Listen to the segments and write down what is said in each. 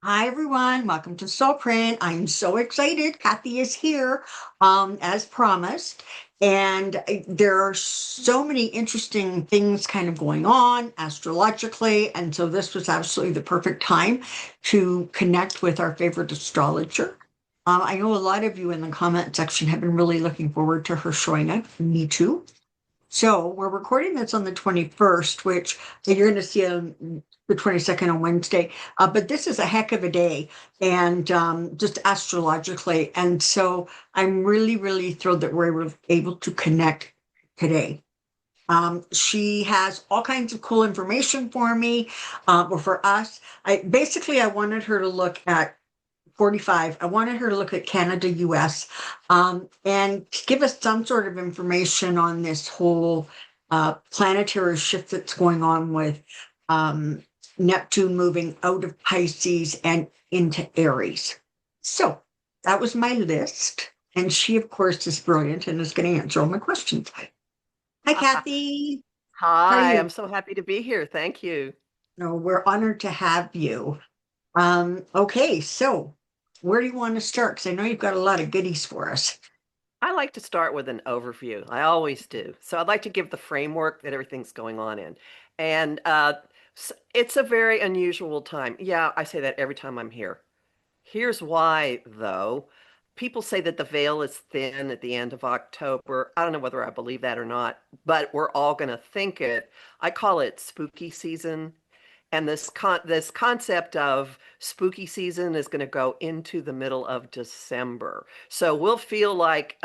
Hi everyone, welcome to Soulprint. I'm so excited. Kathy is here, as promised. And there are so many interesting things kind of going on astrologically. And so this was absolutely the perfect time to connect with our favorite astrologer. I know a lot of you in the comment section have been really looking forward to her showing up. Me too. So we're recording this on the 21st, which you're going to see on the 22nd on Wednesday. But this is a heck of a day and just astrologically. And so I'm really, really thrilled that we're able to connect today. She has all kinds of cool information for me, or for us. I wanted her to look at 45. I wanted her to look at Canada, US, and give us some sort of information on this whole planetary shift that's going on with um, Neptune moving out of Pisces and into Aries. So that was my list. And she, of course, is brilliant and is going to answer all my questions. Hi, Kathy. How are Hi, you? I'm so happy to be here. Thank you. No, we're honored to have you. Okay, so where do you want to start? Because I know you've got a lot of goodies for us. I like to start with an overview. I always do. So I'd like to give the framework that everything's going on in. And it's a very unusual time. Yeah, I say that every time I'm here. Here's why, though. People say that the veil is thin at the end of October. I don't know whether I believe that or not, but we're all going to think it. I call it spooky season. And this concept of spooky season is going to go into the middle of December. So we'll feel like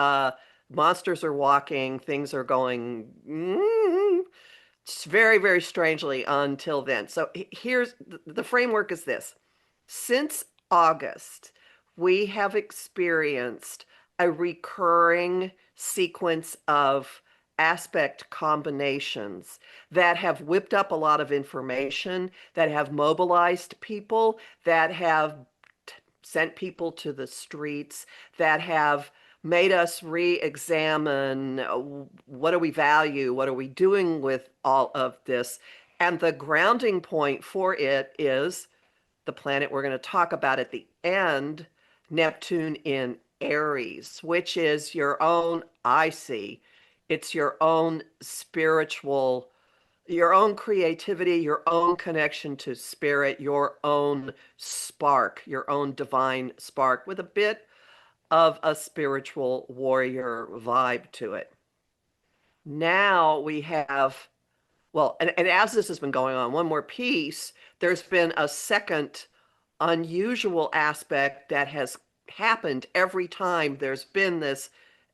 monsters are walking, things are going very, very strangely until then. So here's the framework is this. Since August, we have experienced a recurring sequence of aspect combinations that have whipped up a lot of information, that have mobilized people, that have sent people to the streets, that have made us re-examine what do we value, what are we doing with all of this. And the grounding point for it is the planet we're going to talk about at the end, Neptune in Aries, which is your own, I see, it's your own spiritual, your own creativity, your own connection to spirit, your own spark, your own divine spark with a bit of a spiritual warrior vibe to it. Now we have, well, and as this has been going on, one more piece, there's been a second unusual aspect that has happened every time there's been this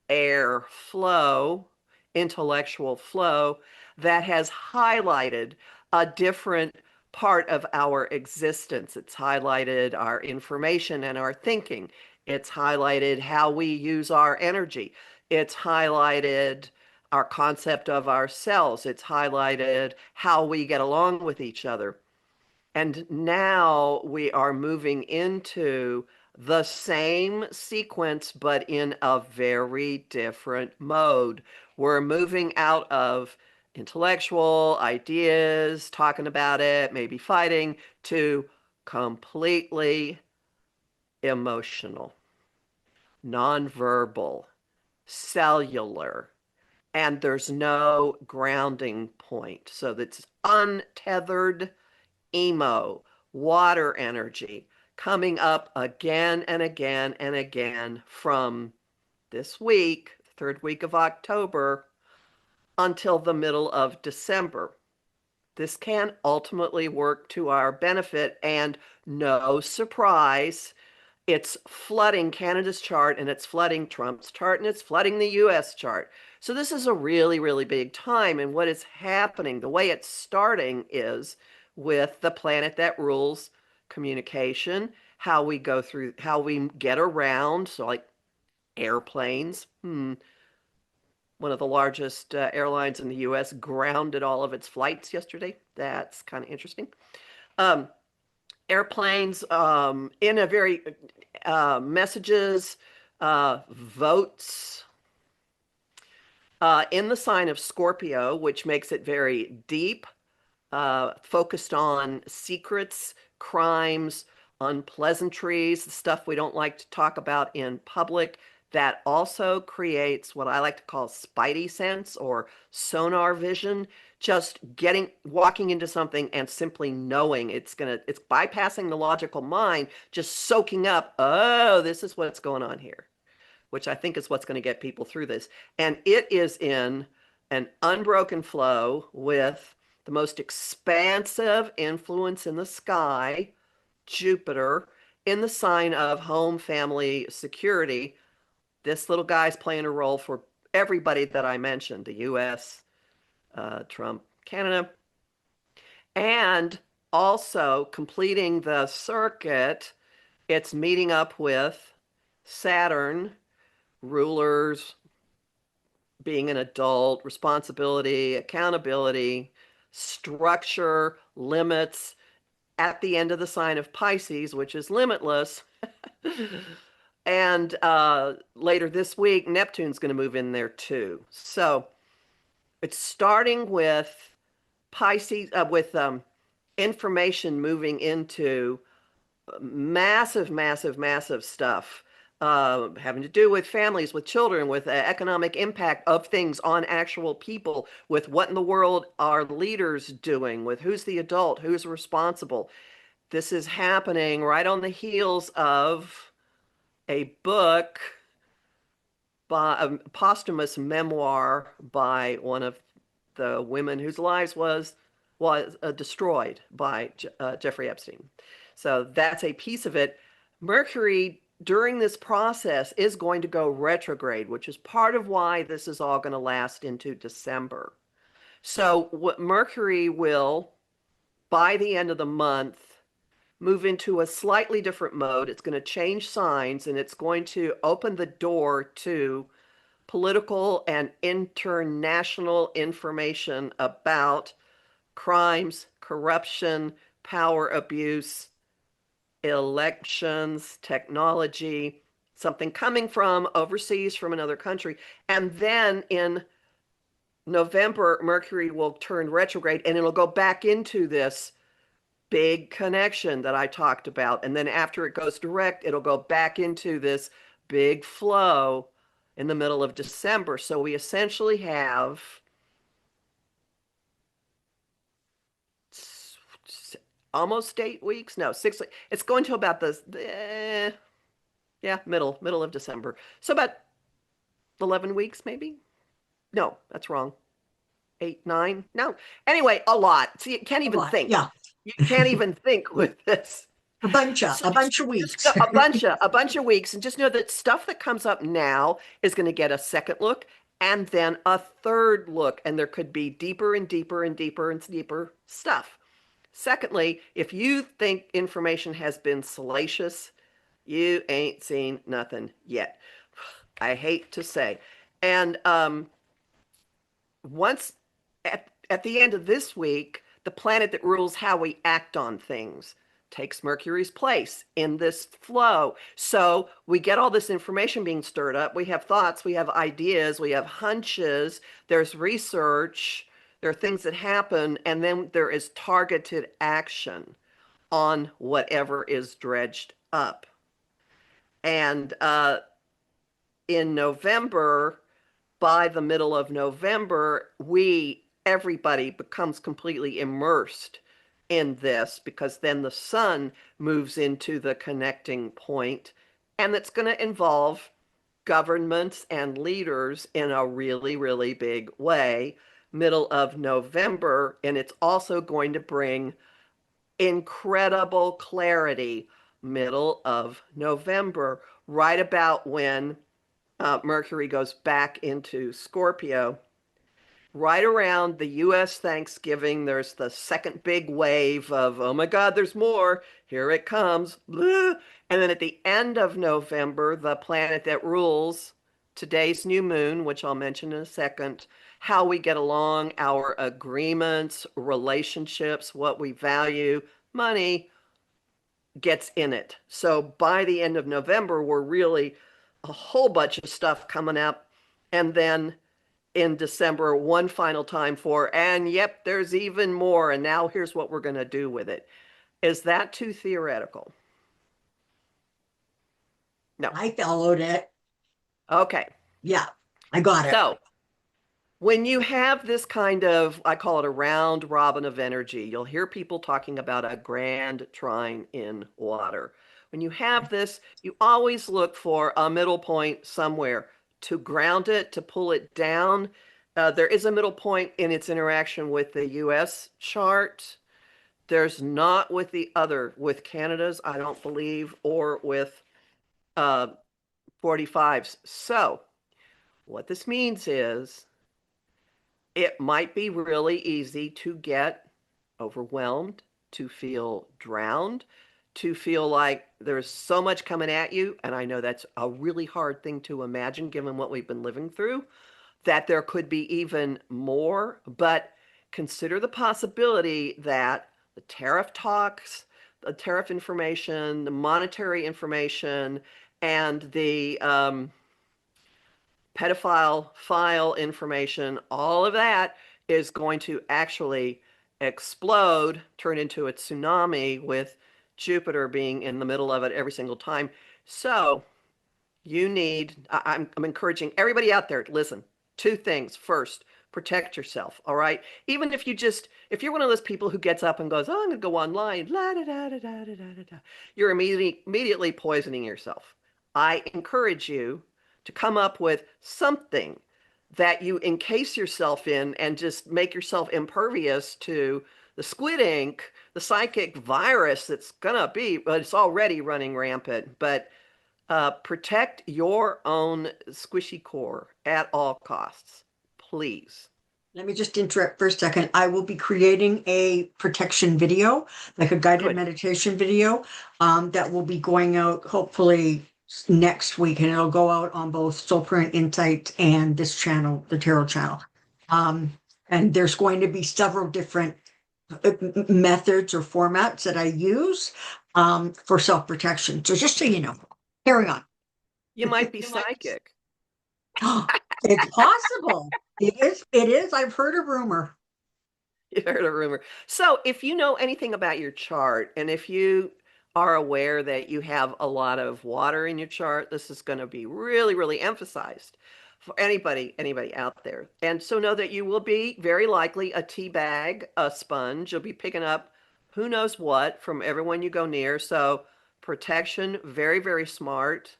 air flow, intellectual flow, that has highlighted a different part of our existence. It's highlighted our information and our thinking. It's highlighted how we use our energy. It's highlighted our concept of ourselves. It's highlighted how we get along with each other. And now we are moving into the same sequence, but in a very different mode. We're moving out of intellectual ideas, talking about it, maybe fighting, to completely emotional, nonverbal, cellular, and there's no grounding point. So that's untethered emo, water energy coming up again and again and again from this week, third week of October, until the middle of December. This can ultimately work to our benefit, and no surprise, it's flooding Canada's chart and it's flooding Trump's chart and it's flooding the US chart. So this is a really, really big time. And what is happening, the way it's starting is with the planet that rules communication, how we go through, how we get around. So, like airplanes. One of the largest airlines in the US grounded all of its flights yesterday. That's kind of interesting. Um, Airplanes in a very messages, votes in the sign of Scorpio, which makes it very deep, focused on secrets, crimes, unpleasantries, the stuff we don't like to talk about in public. That also creates what I like to call spidey sense or sonar vision. Just walking into something and simply knowing it's bypassing the logical mind, just soaking up, oh, this is what's going on here, which I think is what's going to get people through this. And it is in an unbroken flow with the most expansive influence in the sky, Jupiter, in the sign of home, family, security. This little guy's playing a role for everybody that I mentioned, the US, Trump, Canada, and also completing the circuit. It's meeting up with Saturn, rulers, being an adult, responsibility, accountability, structure, limits, at the end of the sign of Pisces, which is limitless. And later this week, Neptune's going to move in there too. So it's starting with Pisces, with information moving into massive, massive, massive stuff having to do with families, with children, with economic impact of things on actual people, with what in the world are leaders doing, with who's the adult, who's responsible. This is happening right on the heels of a book by a posthumous memoir by one of the women whose lives was destroyed by Jeffrey Epstein. So that's a piece of it. Mercury during this process is going to go retrograde, which is part of why this is all going to last into December. So what Mercury will, by the end of the month, move into a slightly different mode. It's going to change signs and it's going to open the door to political and international information about crimes, corruption, power abuse, elections, technology, something coming from overseas from another country. And then in November, Mercury will turn retrograde and it'll go back into this big connection that I talked about. And then after it goes direct, it'll go back into this big flow in the middle of December. So we essentially have almost 8 weeks. No, 6. It's going to about middle of December. So about 11 weeks, maybe. No, that's wrong. 8, 9. No. Anyway, a lot. See, you can't A even lot. think. Yeah. You can't even think with this. A bunch of So a just, bunch of just weeks. a bunch of weeks, and just know that stuff that comes up now is going to get a second look and then a third look, and there could be deeper and deeper and deeper and deeper stuff. Secondly, if you think information has been salacious, you ain't seen nothing yet. I hate to say. And once at the end of this week, the planet that rules how we act on things takes Mercury's place in this flow. So we get all this information being stirred up. We have thoughts, we have ideas, we have hunches, there's research, there are things that happen, and then there is targeted action on whatever is dredged up. And in November, by the middle of November, everybody becomes completely immersed in this because then the sun moves into the connecting point, and it's going to involve governments and leaders in a really, really big way, middle of November, and it's also going to bring incredible clarity, middle of November, right about when Mercury goes back into Scorpio. Right around the US Thanksgiving, there's the second big wave of, oh my God, there's more. Here it comes. Blah. And then at the end of November, the planet that rules today's new moon, which I'll mention in a second, how we get along, our agreements, relationships, what we value, money, gets in it. So by the end of November, we're really a whole bunch of stuff coming up. And then in December, one final time and yep, there's even more. And now here's what we're going to do with it. Is that too theoretical? No. I followed it. Okay. Yeah, I got it. So when you have this kind of, I call it a round robin of energy, you'll hear people talking about a grand trine in water. When you have this, you always look for a middle point somewhere to ground it, to pull it down. There is a middle point in its interaction with the US chart. There's not with the other, with Canada's, I don't believe, or with uh, 45s. So, what this means is it might be really easy to get overwhelmed, to feel drowned, to feel like there's so much coming at you. And I know that's a really hard thing to imagine given what we've been living through, that there could be even more. But consider the possibility that the tariff talks, the tariff information, the monetary information, and the pedophile file information, all of that is going to actually explode, turn into a tsunami with Jupiter being in the middle of it every single time. So you need, I'm encouraging everybody out there to listen. Two things. First, protect yourself. All right. Even if you just, if you're one of those people who gets up and goes, oh, I'm going to go online, la da da da da da da da, you're immediately poisoning yourself. I encourage you to come up with something that you encase yourself in and just make yourself impervious to the squid ink, the psychic virus that's gonna be, but it's already running rampant. But protect your own squishy core at all costs, please. Let me just interrupt for a second. I will be creating a protection video, like a guided Good. meditation video, that will be going out hopefully next week, and it'll go out on both Soulprint Insight and this channel, the Tarot channel. Um, and there's going to be several different methods or formats that I use for self-protection. So just so you know, carry on. You might be psychic. It's possible. It is. It is. I've heard a rumor. You heard a rumor. So, if you know anything about your chart, and if you are aware that you have a lot of water in your chart, this is going to be really, really emphasized for anybody out there. And so know that you will be very likely a tea bag, a sponge. You'll be picking up who knows what from everyone you go near. So, protection, very, very smart.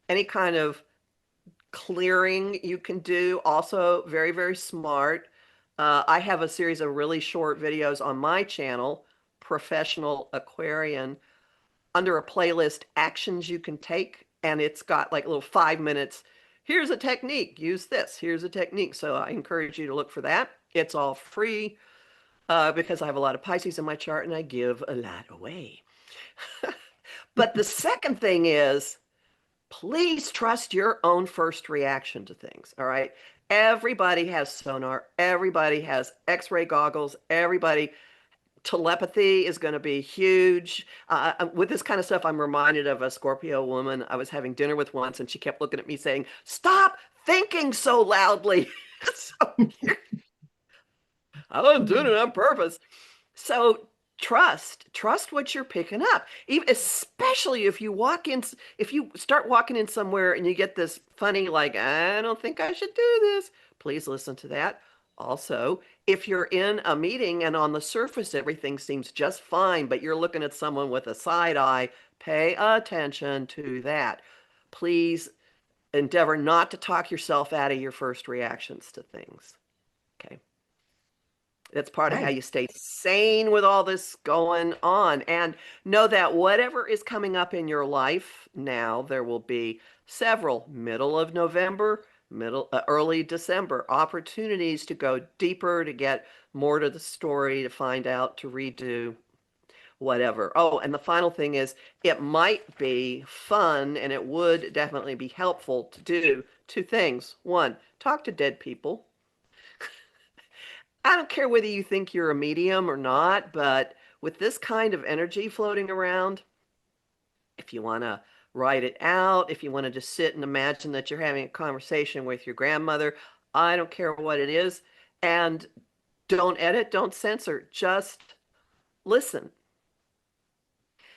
Any kind of clearing you can do, also very, very smart. I have a series of really short videos on my channel, Professional Aquarian, under a playlist, Actions You Can Take. And it's got like a little 5 minutes. Here's a technique, use this. Here's a technique. So I encourage you to look for that. It's all free because I have a lot of Pisces in my chart and I give a lot away. But the second thing is, please trust your own first reaction to things. All right. Everybody has sonar. Everybody has x-ray goggles. Everybody, telepathy is going to be huge. With this kind of stuff, I'm reminded of a Scorpio woman I was having dinner with once, and she kept looking at me saying, stop thinking so loudly. So I wasn't doing it on purpose. So trust what you're picking up. Even especially if you walk in, if you start walking in somewhere and you get this funny, like, I don't think I should do this. Please listen to that. Also, if you're in a meeting and on the surface everything seems just fine, but you're looking at someone with a side eye, pay attention to that. Please endeavor not to talk yourself out of your first reactions to things. Okay. That's part of how Right. you stay sane with all this going on. And know that whatever is coming up in your life now, there will be several middle of November, early December opportunities to go deeper, to get more to the story, to find out, to redo, whatever. Oh, and the final thing is, it might be fun and it would definitely be helpful to do two things. One, talk to dead people. I don't care whether you think you're a medium or not, but with this kind of energy floating around, if you want to write it out, if you want to just sit and imagine that you're having a conversation with your grandmother, I don't care what it is. And don't edit, don't censor, just listen.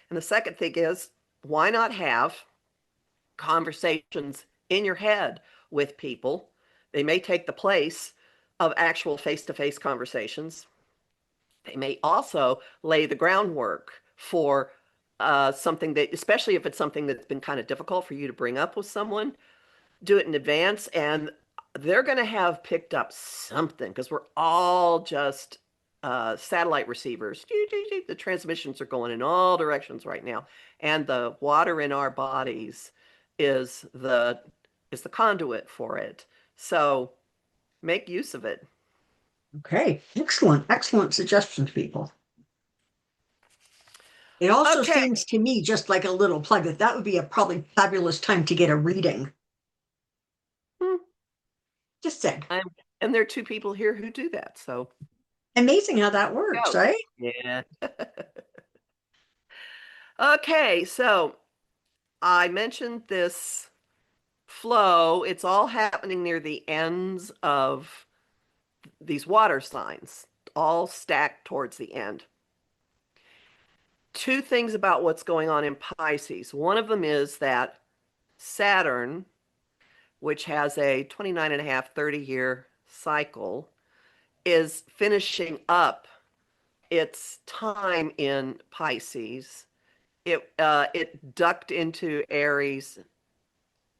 And the second thing is, why not have conversations in your head with people. They may take the place of actual face-to-face conversations. They may also lay the groundwork for something that, especially if it's something that's been kind of difficult for you to bring up with someone, do it in advance, and they're going to have picked up something because we're all just satellite receivers. The transmissions are going in all directions right now, and the water in our bodies is the conduit for it. So make use of it. Okay, excellent, excellent suggestions, people. It also Okay. seems to me, just like a little plug, that that would be a probably fabulous time to get a reading. Hmm. Just said. I'm, and there are two people here who do that. So Amazing how that works, go. right? Yeah. Okay. So I mentioned this flow. It's all happening near the ends of these water signs, all stacked towards the end. Two things about what's going on in Pisces. One of them is that Saturn, which has a 29 and a half, 30-year cycle, is finishing up its time in Pisces. It ducked into Aries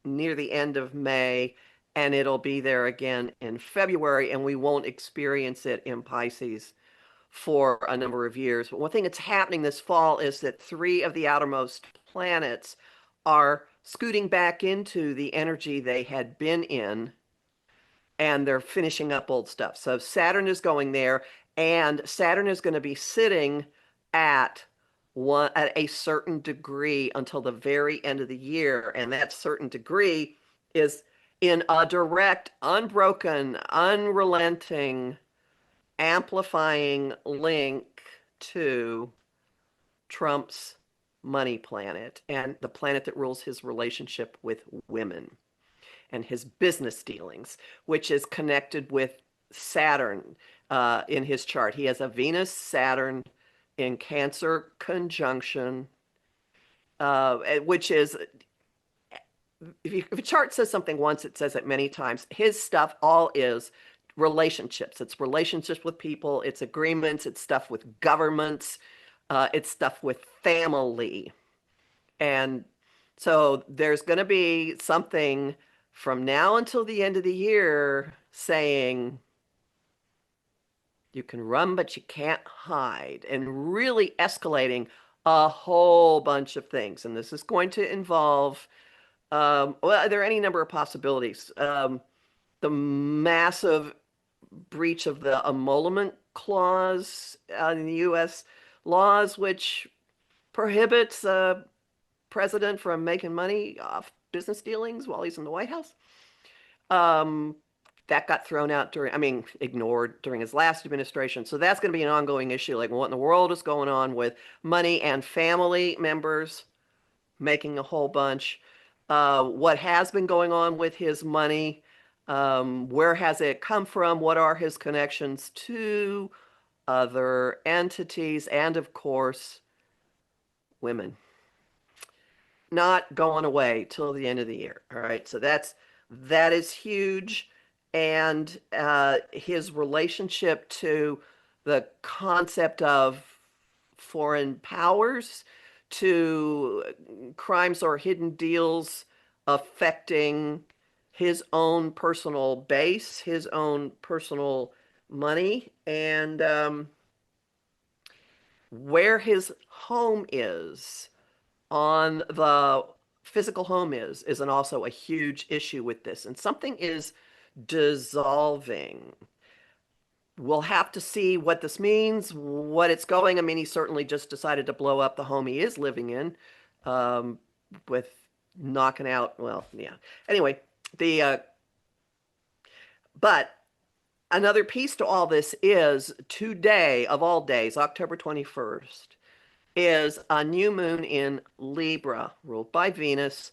near the end of May, and it'll be there again in February, and we won't experience it in Pisces for a number of years. But one thing that's happening this fall is that three of the outermost planets are scooting back into the energy they had been in, and they're finishing up old stuff. So Saturn is going there, and Saturn is going to be sitting at at a certain degree until the very end of the year, and that certain degree is in a direct, unbroken, unrelenting, amplifying link to Trump's money planet and the planet that rules his relationship with women and his business dealings, which is connected with Saturn in his chart. He has a Venus Saturn in Cancer conjunction, which is, if a chart says something once, it says it many times. His stuff all is relationships. It's relationships with people, it's agreements, it's stuff with governments, it's stuff with family. And so there's going to be something from now until the end of the year saying you can run, but you can't hide, and really escalating a whole bunch of things. And this is going to involve, well, there are any number of possibilities. The massive breach of the emolument clause in the U.S. laws, which prohibits president from making money off business dealings while he's in the White House. Um, that got thrown out ignored during his last administration. So that's going to be an ongoing issue. Like, what in the world is going on with money and family members making a whole bunch? What has been going on with his money? Where has it come from? What are his connections to other entities? And of course, women. Not going away till the end of the year. All right, so that is huge, and his relationship to the concept of foreign powers, to crimes or hidden deals affecting his own personal base, his own personal money, and where his home is on the physical home is an also a huge issue with this, and something is dissolving. We'll have to see what this means, what it's going. I mean, he certainly just decided to blow up the home he is living in, um, with knocking out, well, yeah. Anyway, the but another piece to all this is today, of all days, October 21st, is a new moon in Libra, ruled by Venus.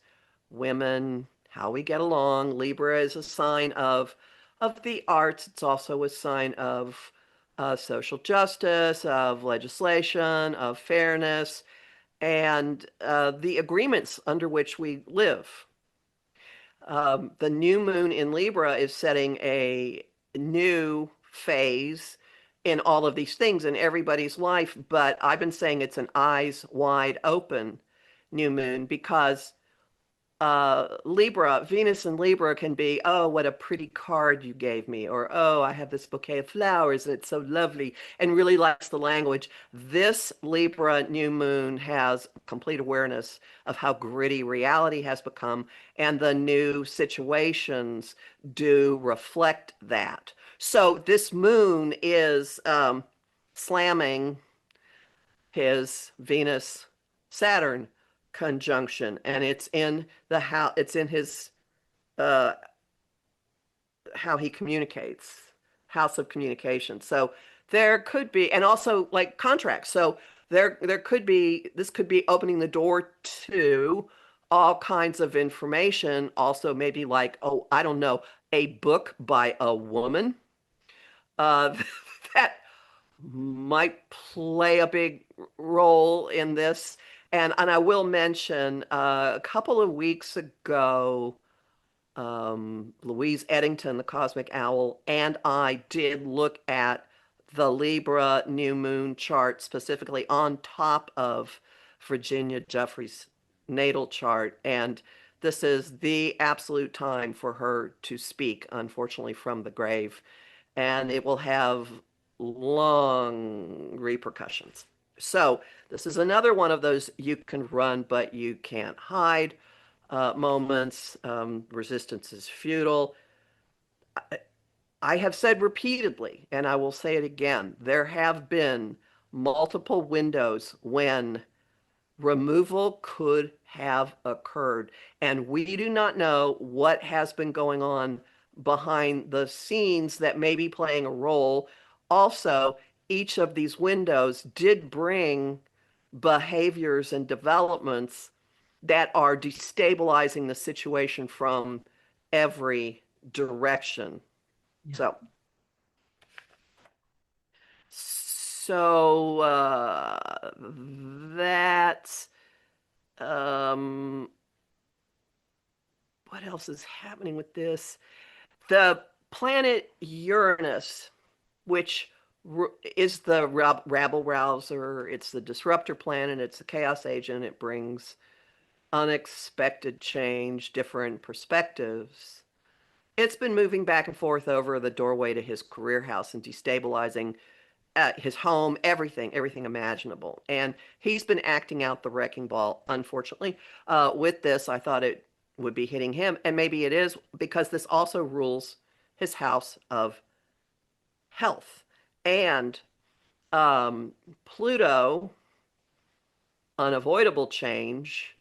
Women, how we get along. Libra is a sign of the arts. It's also a sign of social justice, of legislation, of fairness, and the agreements under which we live. The new moon in Libra is setting a new phase in all of these things in everybody's life. But I've been saying it's an eyes wide open new moon because Libra, Venus in Libra can be, oh, what a pretty card you gave me, or oh, I have this bouquet of flowers and it's so lovely, and really likes the language. This Libra new moon has complete awareness of how gritty reality has become, and the new situations do reflect that. So this moon is slamming his Venus Saturn conjunction, and it's in the how it's in his uh how he communicates, house of communication. So there could be, and also like contracts. So there could be, this could be opening the door to all kinds of information. Also maybe like, oh, I don't know, a book by a woman uh that might play a big role in this. And I will mention a couple of weeks ago, Louise Eddington, the Cosmic Owl, and I did look at the Libra new moon chart specifically on top of Virginia Jeffrey's natal chart. And this is the absolute time for her to speak, unfortunately, from the grave. And it will have long repercussions. So this is another one of those you can run, but you can't hide moments. Resistance is futile. I have said repeatedly, and I will say it again, there have been multiple windows when removal could have occurred. And we do not know what has been going on behind the scenes that may be playing a role. Also, each of these windows did bring behaviors and developments that are destabilizing the situation from every direction. Yeah. So, so that's um, what else is happening with this? The planet Uranus, which is the rabble rouser, it's the disruptor planet, it's the chaos agent, it brings unexpected change, different perspectives. It's been moving back and forth over the doorway to his career house and destabilizing his home, everything imaginable. And he's been acting out the wrecking ball, unfortunately. With this, I thought it would be hitting him, and maybe it is because this also rules his house of health. And Pluto, unavoidable change,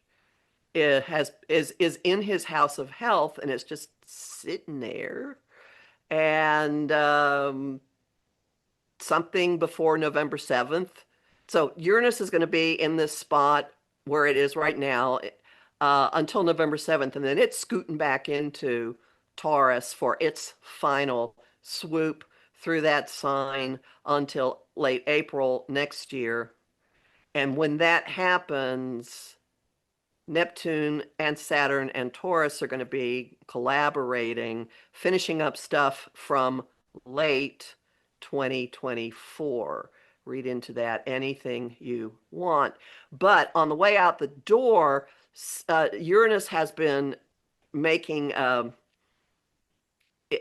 is in his house of health, and it's just sitting there. And something before November 7th. So Uranus is going to be in this spot where it is right now until November 7th, and then it's scooting back into Taurus for its final swoop through that sign until late April next year. And when that happens, Neptune and Saturn and Taurus are going to be collaborating, finishing up stuff from late 2024. Read into that anything you want. But on the way out the door, Uranus has been making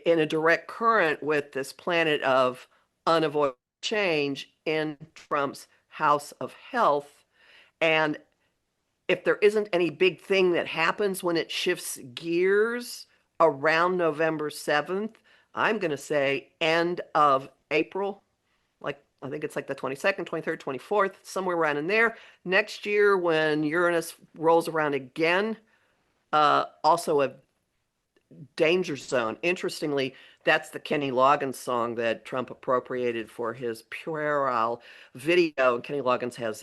in a direct current with this planet of unavoidable change in Trump's house of health. And if there isn't any big thing that happens when it shifts gears around November 7th, I'm going to say end of April. Like, I think it's like the 22nd, 23rd, 24th, somewhere around in there. Next year, when Uranus rolls around again, also a danger zone. Interestingly, that's the Kenny Loggins song that Trump appropriated for his puerile video. And Kenny Loggins has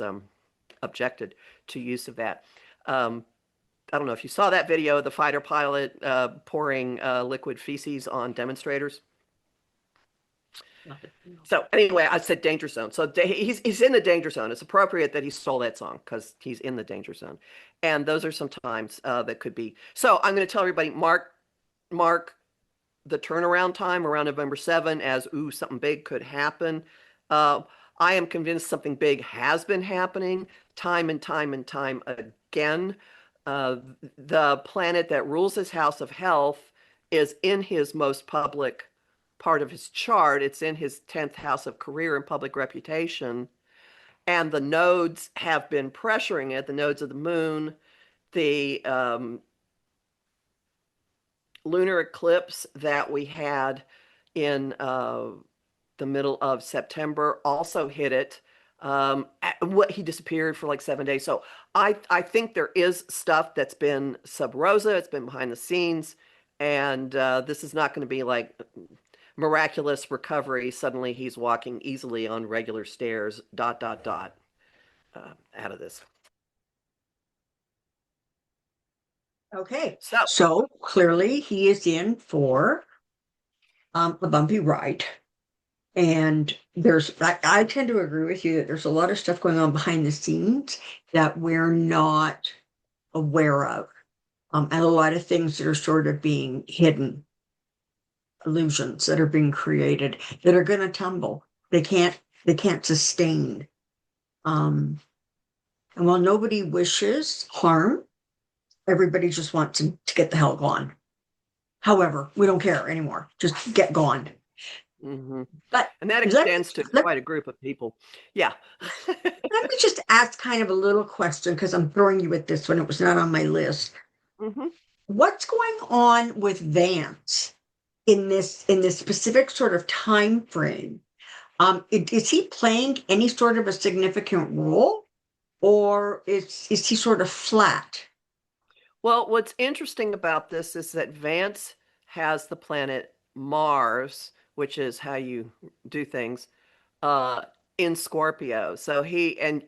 objected to use of that. I don't know if you saw that video, the fighter pilot pouring liquid feces on demonstrators. So anyway, I said danger zone. So he's in the danger zone. It's appropriate that he stole that song because he's in the danger zone. And those are some times that could be. So I'm going to tell everybody, mark the turnaround time around November 7 as, ooh, something big could happen. Uh, I am convinced something big has been happening time and time and time again. Uh, the planet that rules his house of health is in his most public part of his chart. It's in his 10th house of career and public reputation. And the nodes have been pressuring it, the nodes of the moon, the lunar eclipse that we had in the middle of September also hit it. What he disappeared for like 7 days. So I think there is stuff that's been sub rosa. It's been behind the scenes, and this is not going to be like miraculous recovery. Suddenly he's walking easily on regular stairs. Dot dot dot. Out of this. Okay, So so clearly he is in for a bumpy ride. And I tend to agree with you that there's a lot of stuff going on behind the scenes that we're not aware of. And a lot of things that are sort of being hidden, illusions that are being created that are going to tumble. They can't sustain. Um, and while nobody wishes harm, everybody just wants to get the hell gone. However, we don't care anymore. Just get gone. mhm. But And that let me extends to let, quite a group of people. Yeah. let me just ask kind of a little question because I'm throwing you with this one. It was not on my list. hmm What's going on with Vance in this specific sort of time frame? Is he playing any sort of a significant role, or is he sort of flat? Well, what's interesting about this is that Vance has the planet Mars, which is how you do things, uh, in Scorpio. So and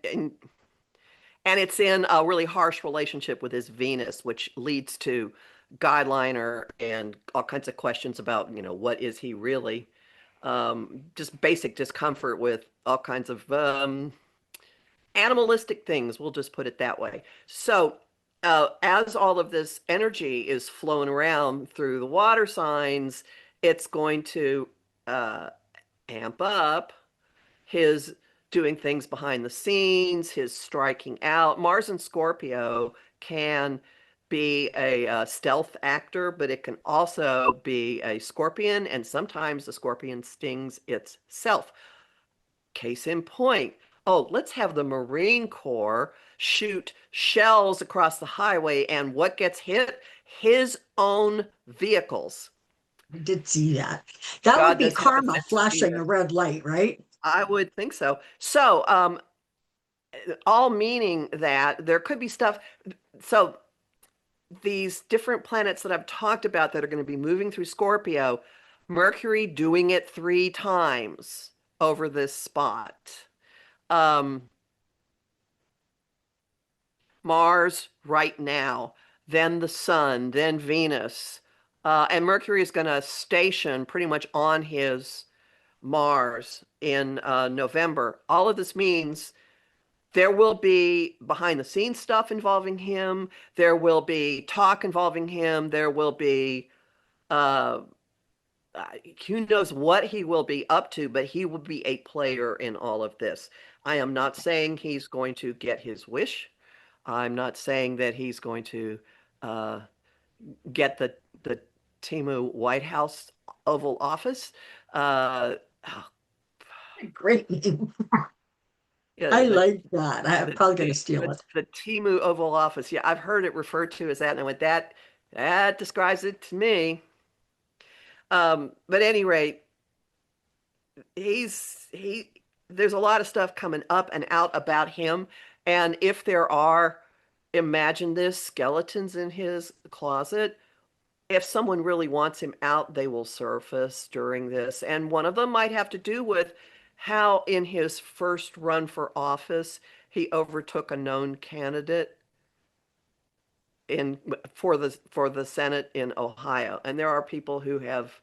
it's in a really harsh relationship with his Venus, which leads to guideliner and all kinds of questions about, what is he really? Just basic discomfort with all kinds of animalistic things, we'll just put it that way. So, as all of this energy is flowing around through the water signs, it's going to uh, amp up his doing things behind the scenes, his striking out. Mars and Scorpio can be a stealth actor, but it can also be a scorpion, and sometimes the scorpion stings itself. Case in point, oh, let's have the Marine Corps shoot shells across the highway, and what gets hit? His own vehicles. I did see that. That would God be does have a karma sense of flashing humor. a red light, right? I would think so. So, all meaning that there could be stuff. So, these different planets that I've talked about that are going to be moving through Scorpio, Mercury doing it 3 times over this spot. Um, Mars right now, then the Sun, then Venus. And Mercury is going to station pretty much on his Mars in November. All of this means there will be behind the scenes stuff involving him. There will be talk involving him. There will be, uh, who knows what he will be up to, but he will be a player in all of this. I am not saying he's going to get his wish. I'm not saying that he's going to uh, get the Timu White House Oval Office. Uh, oh, Great name. yeah, I like that. I'm the, probably going to the, steal the, it. the Timu Oval Office. Yeah, I've heard it referred to as that, and I went, that describes it to me. But at any rate, he there's a lot of stuff coming up and out about him, and if there are, imagine this, skeletons in his closet, if someone really wants him out, they will surface during this. And one of them might have to do with how, in his first run for office, he overtook a known candidate in for the Senate in Ohio. And there are people who have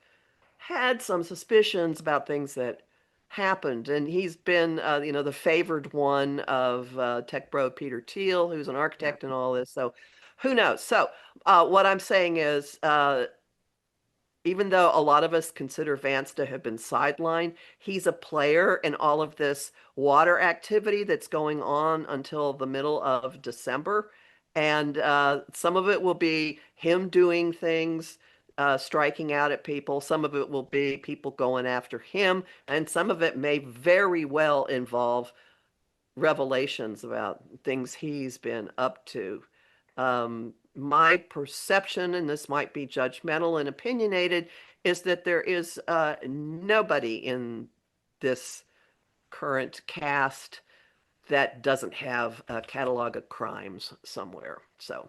had some suspicions about things that happened. And he's been, the favored one of tech bro Peter Thiel, who's an Yeah. architect and all this. So who knows? So what I'm saying is, even though a lot of us consider Vance to have been sidelined, he's a player in all of this water activity that's going on until the middle of December. And some of it will be him doing things, striking out at people. Some of it will be people going after him. And some of it may very well involve revelations about things he's been up to. My perception, and this might be judgmental and opinionated, is that there is nobody in this current cast that doesn't have a catalog of crimes somewhere. So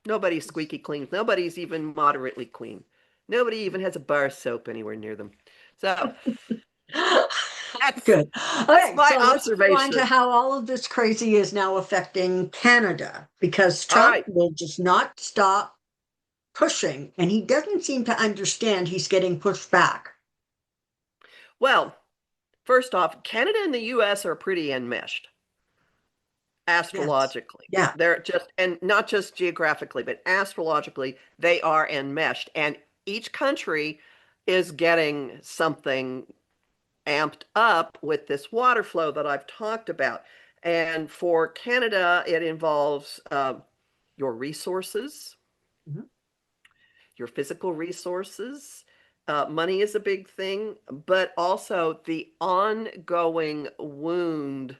nobody's squeaky clean. Nobody's even moderately clean. Nobody even has a bar of soap anywhere near them. So that's Good. that's Okay, my so let's move on to observation. how all of this crazy is now affecting Canada because All Trump right. will just not stop pushing, and he doesn't seem to understand he's getting pushed back. Well, first off, Canada and the US are pretty enmeshed Yes. astrologically. Yeah. They're just, and not just geographically, but astrologically, they are enmeshed. And each country is getting something amped up with this water flow that I've talked about. And for Canada, it involves your resources, Mhm. your physical resources. Money is a big thing, but also the ongoing wound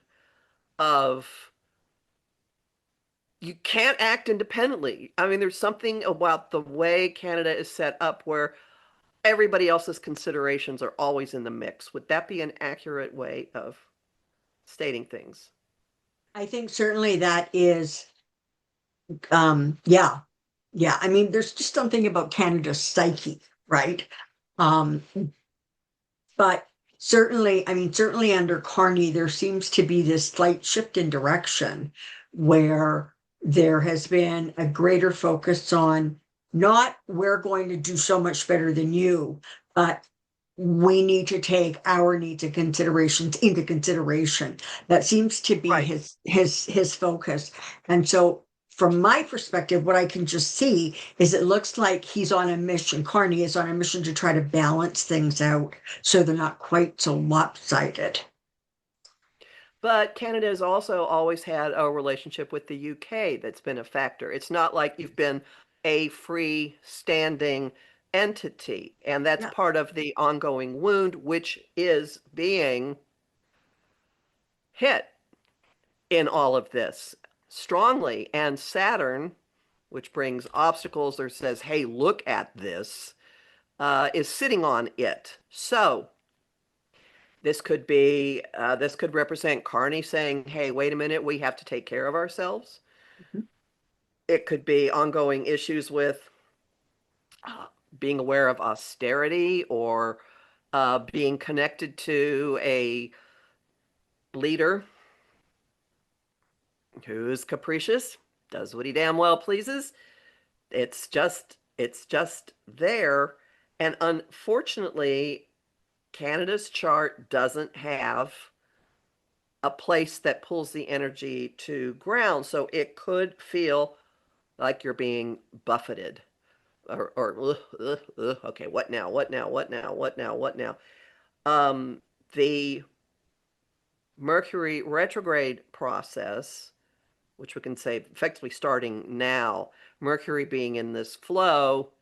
of you can't act independently. I mean, there's something about the way Canada is set up where everybody else's considerations are always in the mix. Would that be an accurate way of stating things? I think certainly that is, yeah, yeah. I mean, there's just something about Canada's psyche, right? Um, But certainly, I mean, certainly under Carney, there seems to be this slight shift in direction where there has been a greater focus on not we're going to do so much better than you, but we need to take our needs and considerations into consideration. That seems to be Right. his focus. And so from my perspective, what I can just see is it looks like he's on a mission. Carney is on a mission to try to balance things out so they're not quite so lopsided. But Canada has also always had a relationship with the UK that's been a factor. It's not like you've been a free standing entity. And that's Yeah. part of the ongoing wound, which is being hit in all of this strongly. And Saturn, which brings obstacles or says, hey, look at this, is sitting on it. So this could represent Carney saying, hey, wait a minute, we have to take care of ourselves. Mhm. It could be ongoing issues with being aware of austerity or being connected to a leader who's capricious, does what he damn well pleases. It's just there. And unfortunately, Canada's chart doesn't have a place that pulls the energy to ground. So it could feel like you're being buffeted or okay, what now? What now? What now? What now? What now? Um, the Mercury retrograde process, which we can say effectively starting now, Mercury being in this flow,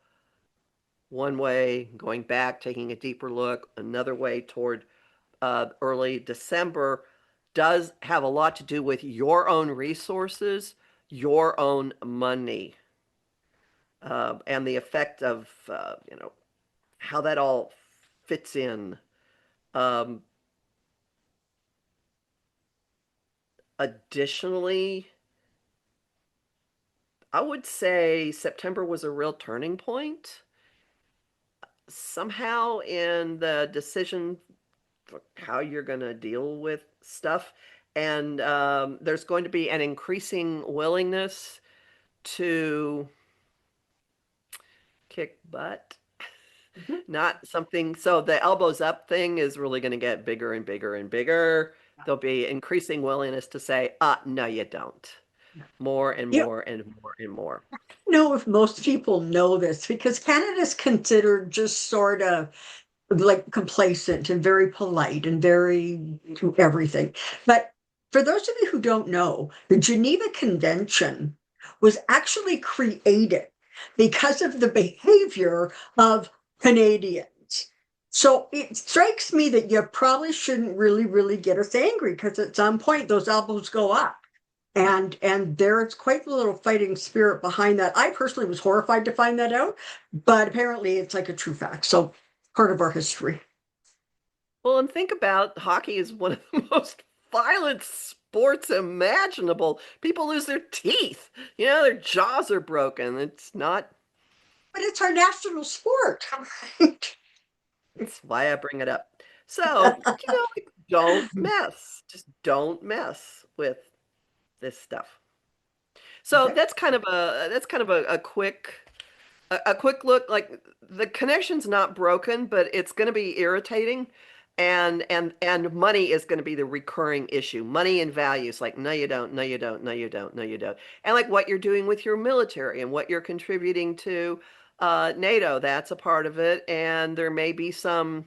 one way going back, taking a deeper look, another way toward early December, does have a lot to do with your own resources, your own money, and the effect of how that all fits in. Um, Additionally, I would say September was a real turning point somehow in the decision for how you're going to deal with stuff. And there's going to be an increasing willingness to kick butt Mhm. not something. So the elbows up thing is really going to get bigger and bigger and bigger. There'll be increasing willingness to say, no, you don't. Yeah. More and You more and more and more. know if most people know this because Canada's considered just sort of like complacent and very polite and very to everything. But for those of you who don't know, the Geneva Convention was actually created because of the behavior of Canadians. So it strikes me that you probably shouldn't really get us angry because at some point those elbows go up. And there's quite a little fighting spirit behind that. I personally was horrified to find that out, but apparently it's like a true fact. So part of our history. Well, and think about hockey is one of the most violent sports imaginable. People lose their teeth. Their jaws are broken. It's not, But it's our national sport. that's why I bring it up. So, like, don't mess. Just don't mess with this stuff. So Okay. that's kind of a quick look. Like the connection's not broken, but it's going to be irritating, and money is going to be the recurring issue. Money and values, like no, you don't, no, you don't, no, you don't, no, you don't, and like what you're doing with your military and what you're contributing to NATO. That's a part of it, and there may be some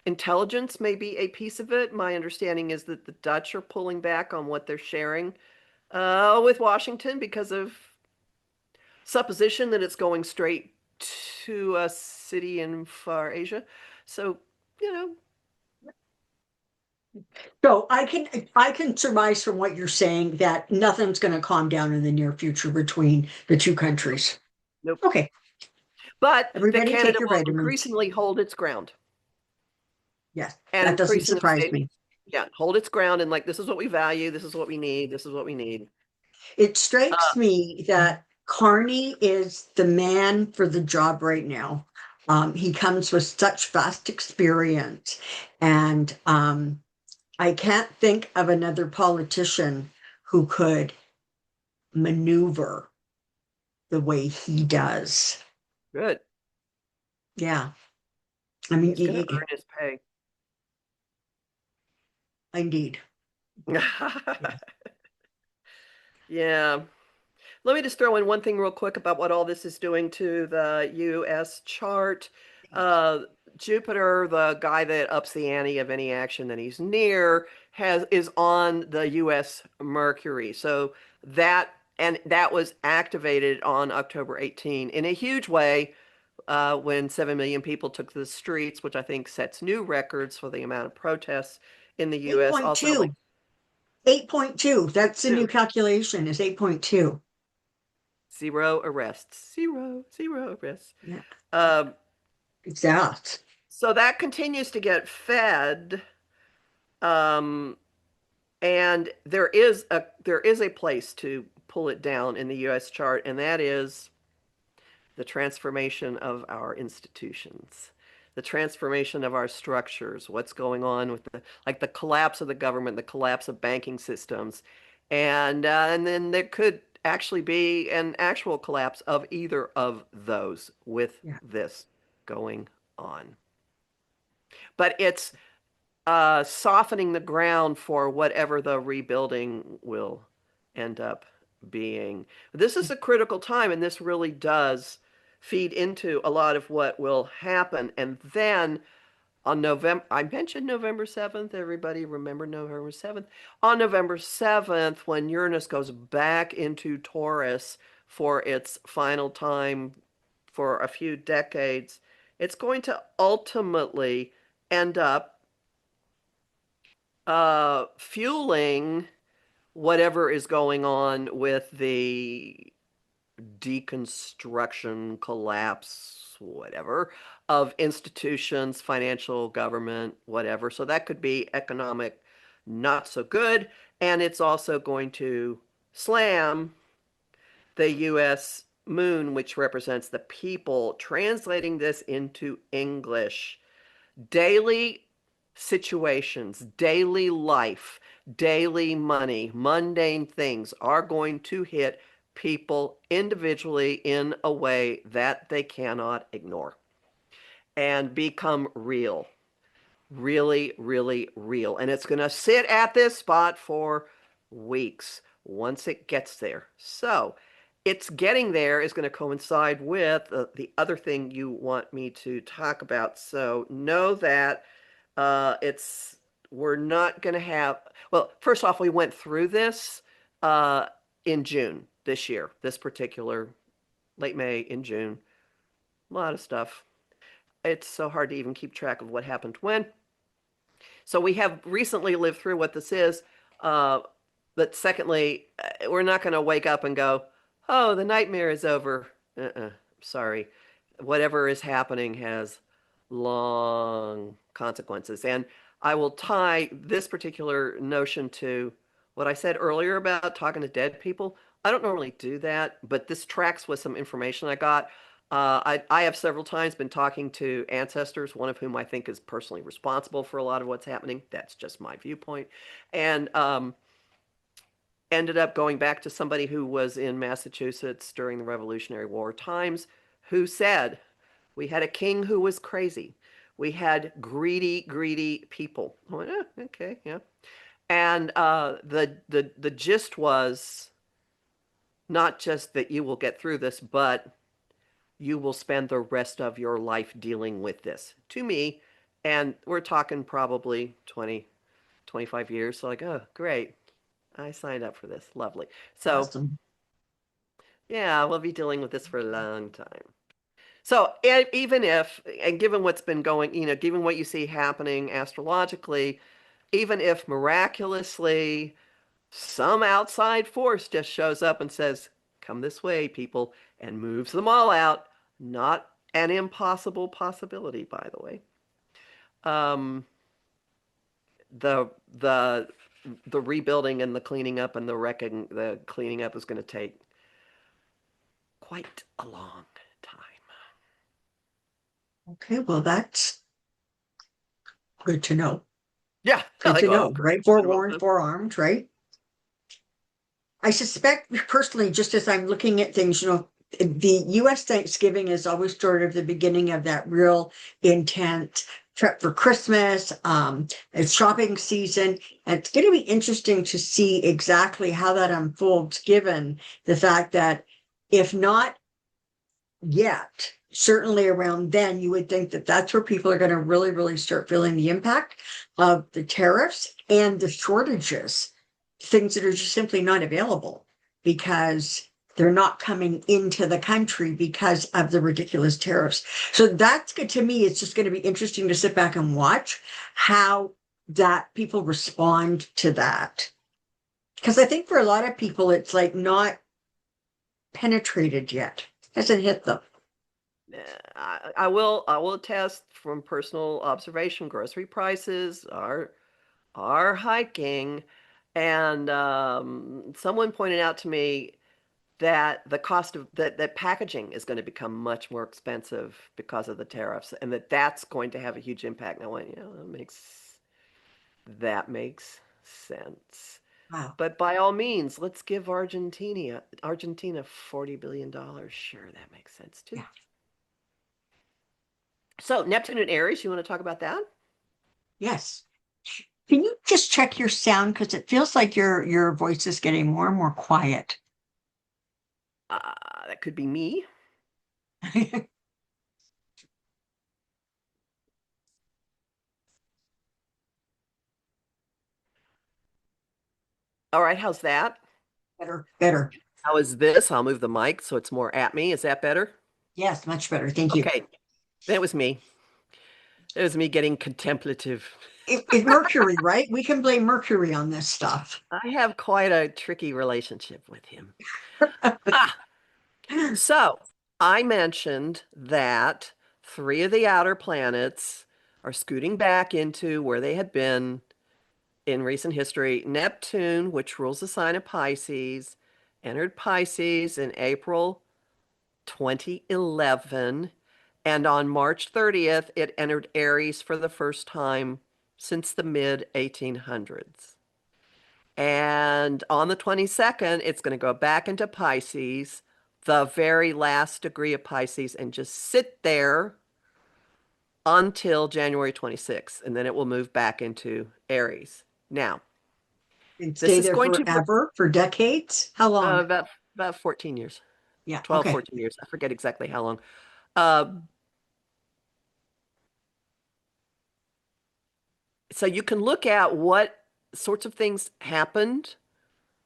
intelligence, may be a piece of it. My understanding is that the Dutch are pulling back on what they're sharing with Washington because of supposition that it's going straight to a city in far Asia. So, you know, So I can surmise from what you're saying that nothing's going to calm down in the near future between the two nope, countries. nope. Okay, But that everybody take Canada your will vitamins. increasingly hold its ground Yes, and that doesn't increasingly surprise say, me. yeah, hold its ground and like, this is what we value, this is what we need, this is what we need. It Uh, strikes me that Carney is the man for the job right now. He comes with such vast experience, and I can't think of another politician who could maneuver the way he does. Good. Yeah, I mean, He's going to earn his pay. indeed. Yeah. Yeah. Let me just throw in one thing real quick about what all this is doing to the US chart. Uh, Jupiter, the guy that ups the ante of any action that he's near, is on the US Mercury. So that was activated on October 18 in a huge way when 7 million people took to the streets, which I think sets new records for the amount of protests in the US. Also, like 8.2, 8.2. That's the new calculation is 8.2. zero arrests, zero arrests. Yeah, Um, exact. so that continues to get fed, um, and there is a place to pull it down in the U.S. chart, and that is the transformation of our institutions, the transformation of our structures, what's going on with the collapse of the government, the collapse of banking systems, and then there could actually be an actual collapse of either of those with Yeah. this going on. But it's softening the ground for whatever the rebuilding will end up being. This is a critical time, and this really does feed into a lot of what will happen. And then on November, I mentioned November 7th. Everybody remember November 7th? On November 7th, when Uranus goes back into Taurus for its final time for a few decades, it's going to ultimately end up fueling whatever is going on with the deconstruction, collapse, whatever, of institutions, financial, government, whatever. So that could be economic, not so good. And it's also going to slam the US moon, which represents the people, translating this into English. Daily situations, daily life, daily money, mundane things are going to hit people individually in a way that they cannot ignore. and become real. Really, really real. And it's going to sit at this spot for weeks once it gets there. So it's getting there is going to coincide with the other thing you want me to talk about. So know that it's we're not going to have, well, first off, we went through this uh, in June this year, this particular late May in June. A lot of stuff. It's so hard to even keep track of what happened when. So we have recently lived through what this is. Uh, but secondly, we're not going to wake up and go, oh, the nightmare is over. Sorry. Whatever is happening has long consequences. And I will tie this particular notion to what I said earlier about talking to dead people. I don't normally do that, but this tracks with some information I got. I have several times been talking to ancestors, one of whom I think is personally responsible for a lot of what's happening. That's just my viewpoint. And ended up going back to somebody who was in Massachusetts during the Revolutionary War times who said, we had a king who was crazy. We had greedy, greedy people. I went, okay, yeah. And the gist was not just that you will get through this, but you will spend the rest of your life dealing with this. To me, and we're talking probably 20, 25 years. So like, oh, great. I signed up for this. Lovely. So Awesome. yeah, we'll be dealing with this for a long time. So even if, and given what's been going, given what you see happening astrologically, even if miraculously some outside force just shows up and says, come this way, people, and moves them all out, not an impossible possibility, by the way. Um, the the the rebuilding and the cleaning up and the cleaning up is going to take quite a long time. Okay, well, that's good to know. Yeah, Good like, to oh, know, great. right? Forewarned, forearmed, right? I suspect personally, just as I'm looking at things, the US Thanksgiving is always sort of the beginning of that real intense prep for Christmas. It's shopping season. And it's going to be interesting to see exactly how that unfolds, given the fact that if not yet, certainly around then, you would think that that's where people are going to really, really start feeling the impact of the tariffs and the shortages, things that are just simply not available because they're not coming into the country because of the ridiculous tariffs. So that's good to me. It's just going to be interesting to sit back and watch how that people respond to that. Because I think for a lot of people, it's like not penetrated yet, hasn't hit them. I will attest from personal observation. Grocery prices are hiking, and someone pointed out to me that the cost of that packaging is going to become much more expensive because of the tariffs, and that's going to have a huge impact. And I went, yeah, that makes sense. Wow. But by all means, let's give Argentina $40 billion. Sure, that makes sense too. Yeah. So Neptune and Aries, you want to talk about that? Yes. Can you just check your sound? Because it feels like your voice is getting more and more quiet. That could be me. All right, how's that? Better, better. How is this? I'll move the mic so it's more at me. Is that better? Yes, much better. Thank you. Okay, that was me. It was me getting contemplative. It's Mercury, right? We can blame Mercury on this stuff. I have quite a tricky relationship with him. Ah, so I mentioned that three of the outer planets are scooting back into where they had been in recent history. Neptune, which rules the sign of Pisces, entered Pisces in April 2011. And on March 30th, it entered Aries for the first time since the mid 1800s. And on the 22nd, it's going to go back into Pisces, the very last degree of Pisces, and just sit there until January 26th, and then it will move back into Aries. Now, And this stay is there going to forever, for decades? How long? about 14 years, Yeah, 12, okay. 14 years. I forget exactly how long. Uh, so you can look at what sorts of things happened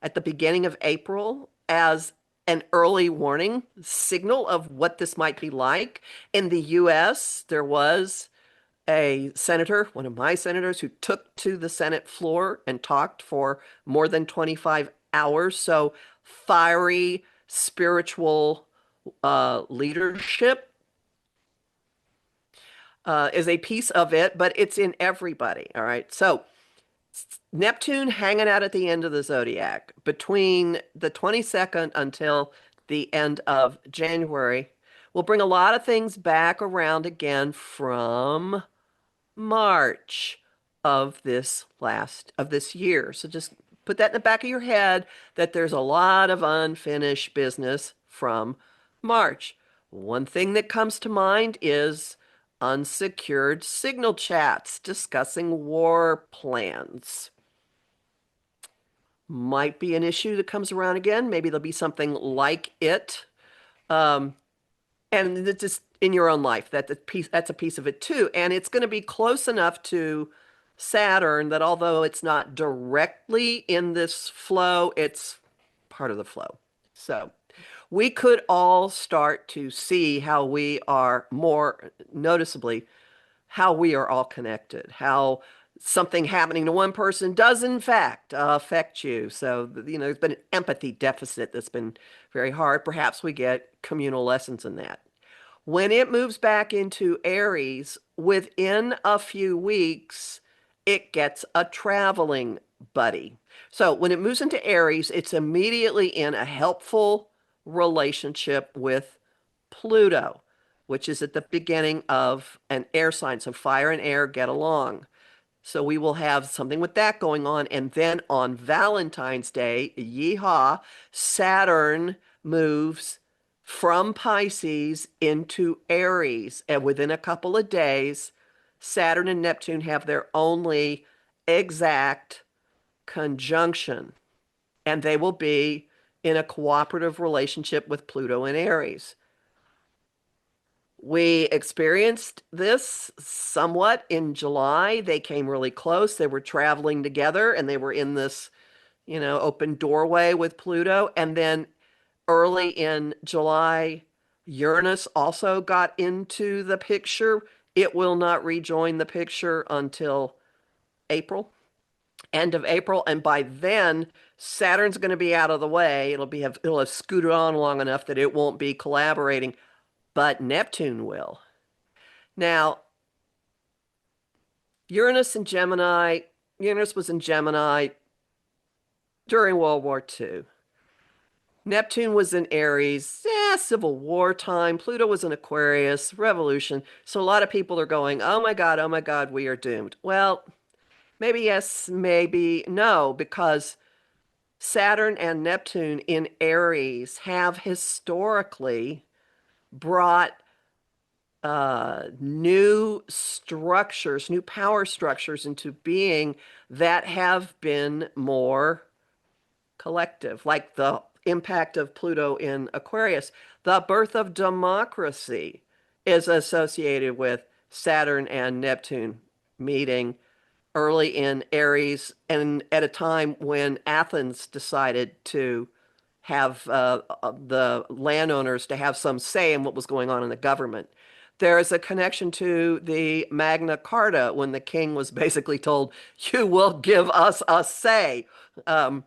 at the beginning of April as an early warning signal of what this might be like. In the US, there was a senator, one of my senators, who took to the Senate floor and talked for more than 25 hours. So, fiery spiritual leadership is a piece of it, but it's in everybody. All right. So, Neptune hanging out at the end of the zodiac between the 22nd until the end of January will bring a lot of things back around again from March of this year. So just put that in the back of your head that there's a lot of unfinished business from March. One thing that comes to mind is unsecured signal chats discussing war plans. Might be an issue that comes around again. Maybe there'll be something like it. Um, and it's just in your own life that's a piece of it too, and it's going to be close enough to Saturn that although it's not directly in this flow, it's part of the flow. So we could all start to see how we are more noticeably how we are all connected, how something happening to one person does in fact affect you. So, there's been an empathy deficit that's been very hard. Perhaps we get communal lessons in that. When it moves back into Aries, within a few weeks, it gets a traveling buddy. So when it moves into Aries, it's immediately in a helpful relationship with Pluto, which is at the beginning of an air sign. So fire and air get along. So we will have something with that going on. And then on Valentine's Day, yeehaw, Saturn moves from Pisces into Aries. And within a couple of days, Saturn and Neptune have their only exact conjunction. And they will be in a cooperative relationship with Pluto and Aries. We experienced this somewhat in July. They came really close. They were traveling together and they were in this, open doorway with Pluto. And then early in July, Uranus also got into the picture. It will not rejoin the picture until April, end of April. And by then, Saturn's going to be out of the way. It'll have scooted on long enough that it won't be collaborating, but Neptune will. Now, Uranus and Gemini, Uranus was in Gemini during World War II. Neptune was in Aries, Civil War time. Pluto was in Aquarius, Revolution. So a lot of people are going, oh my God, we are doomed. Well, maybe yes, maybe no, because Saturn and Neptune in Aries have historically brought new structures, new power structures into being that have been more collective, like the impact of Pluto in Aquarius. The birth of democracy is associated with Saturn and Neptune meeting early in Aries and at a time when Athens decided to have the landowners to have some say in what was going on in the government. There is a connection to the Magna Carta when the king was basically told, "You will give us a say." Um,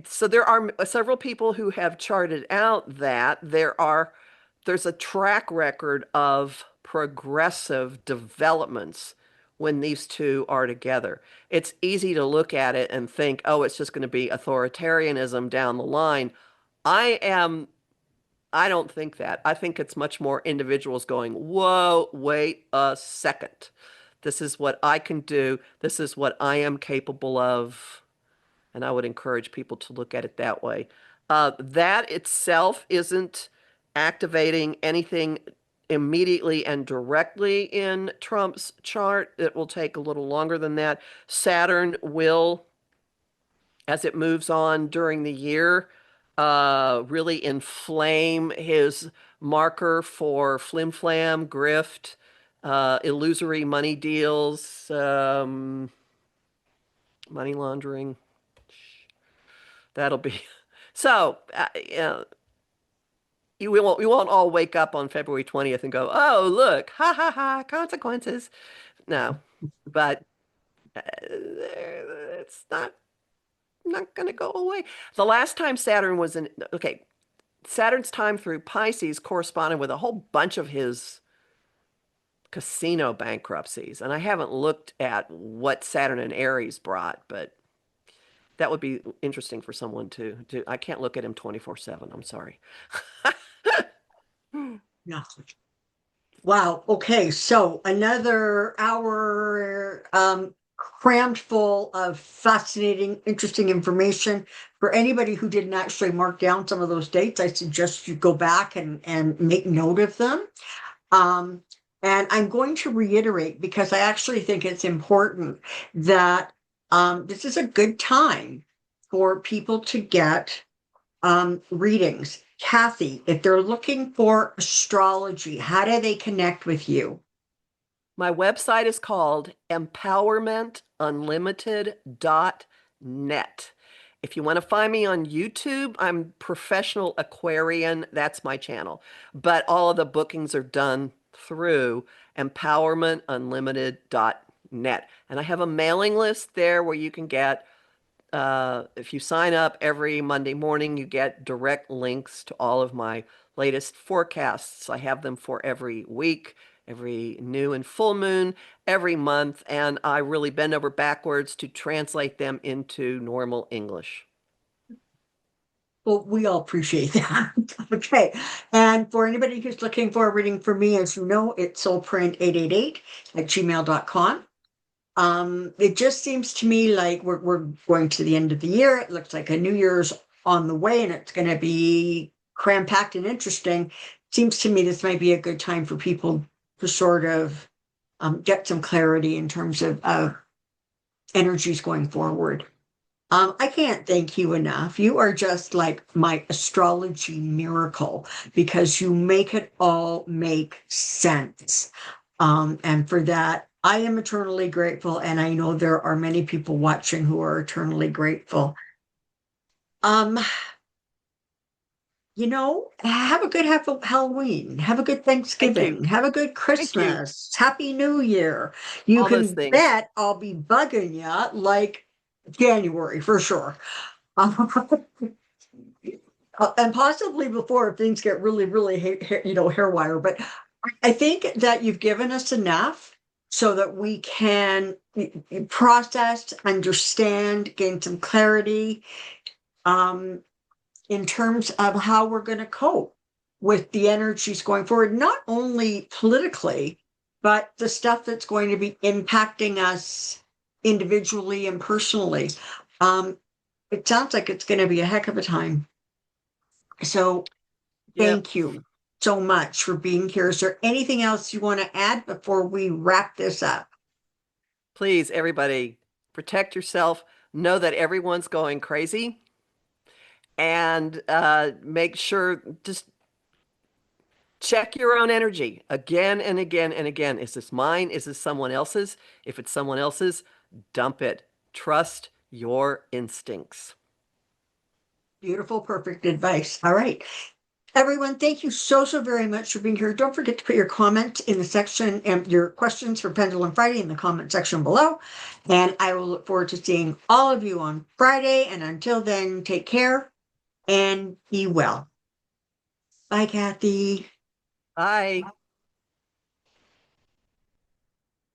so there are several people who have charted out that there's a track record of progressive developments when these two are together. It's easy to look at it and think, oh, it's just going to be authoritarianism down the line. I am I don't think that. I think it's much more individuals going, whoa, wait a second. This is what I can do. This is what I am capable of. And I would encourage people to look at it that way. That itself isn't activating anything immediately and directly in Trump's chart. It will take a little longer than that. Saturn will, as it moves on during the year, really inflame his marker for flim flam, grift, illusory money deals, money laundering. That'll be so. We won't all wake up on February 20th and go, "Oh, look, ha ha ha, consequences." No, but it's not going to go away. The last time Saturn was in, okay, Saturn's time through Pisces corresponded with a whole bunch of his casino bankruptcies. And I haven't looked at what Saturn and Aries brought, but that would be interesting for someone to do. I can't look at him 24/7. I'm sorry. Yeah. Wow. Okay. So another hour crammed full of fascinating, interesting information. For anybody who didn't actually mark down some of those dates, I suggest you go back and make note of them. Um, and I'm going to reiterate because I actually think it's important that this is a good time for people to get readings. Kathy, if they're looking for astrology, how do they connect with you? My website is called empowermentunlimited.net. If you want to find me on YouTube, I'm Professional Aquarian. That's my channel. But all of the bookings are done through empowermentunlimited.net. And I have a mailing list there where you can get, if you sign up every Monday morning, you get direct links to all of my latest forecasts. I have them for every week, every new and full moon, every month, and I really bend over backwards to translate them into normal English. Well, we all appreciate that. Okay. And for anybody who's looking for a reading for me, as you know, it's soulprint888 @gmail.com. It just seems to me like we're going to the end of the year. It looks like a New Year's on the way and it's going to be cram-packed and interesting. Seems to me this might be a good time for people to sort of get some clarity in terms of energies going forward. I can't thank you enough. You are just like my astrology miracle because you make it all make sense. And for that, I am eternally grateful. And I know there are many people watching who are eternally grateful. Um, have a good Halloween, have a good Thank you. Thanksgiving, have a good Thank you. Christmas, Happy New Year. You All those can things. bet I'll be bugging you like January for sure. And possibly before if things get really, really, hair wire. But I think that you've given us enough so that we can process, understand, gain some clarity um, in terms of how we're going to cope with the energies going forward, not only politically, but the stuff that's going to be impacting us individually and personally. Um, it sounds like it's going to be a heck of a time. So Yep. thank you so much for being here. Is there anything else you want to add before we wrap this up? Please, everybody, protect yourself. Know that everyone's going crazy and make sure just check your own energy again and again and again. Is this mine? Is this someone else's? If it's someone else's, dump it. Trust your instincts. Beautiful, perfect advice. All right. Everyone, thank you so, so very much for being here. Don't forget to put your comment in the section and your questions for Pendulum Friday in the comment section below. And I will look forward to seeing all of you on Friday. And until then, take care and be well. Bye, Kathy. Bye.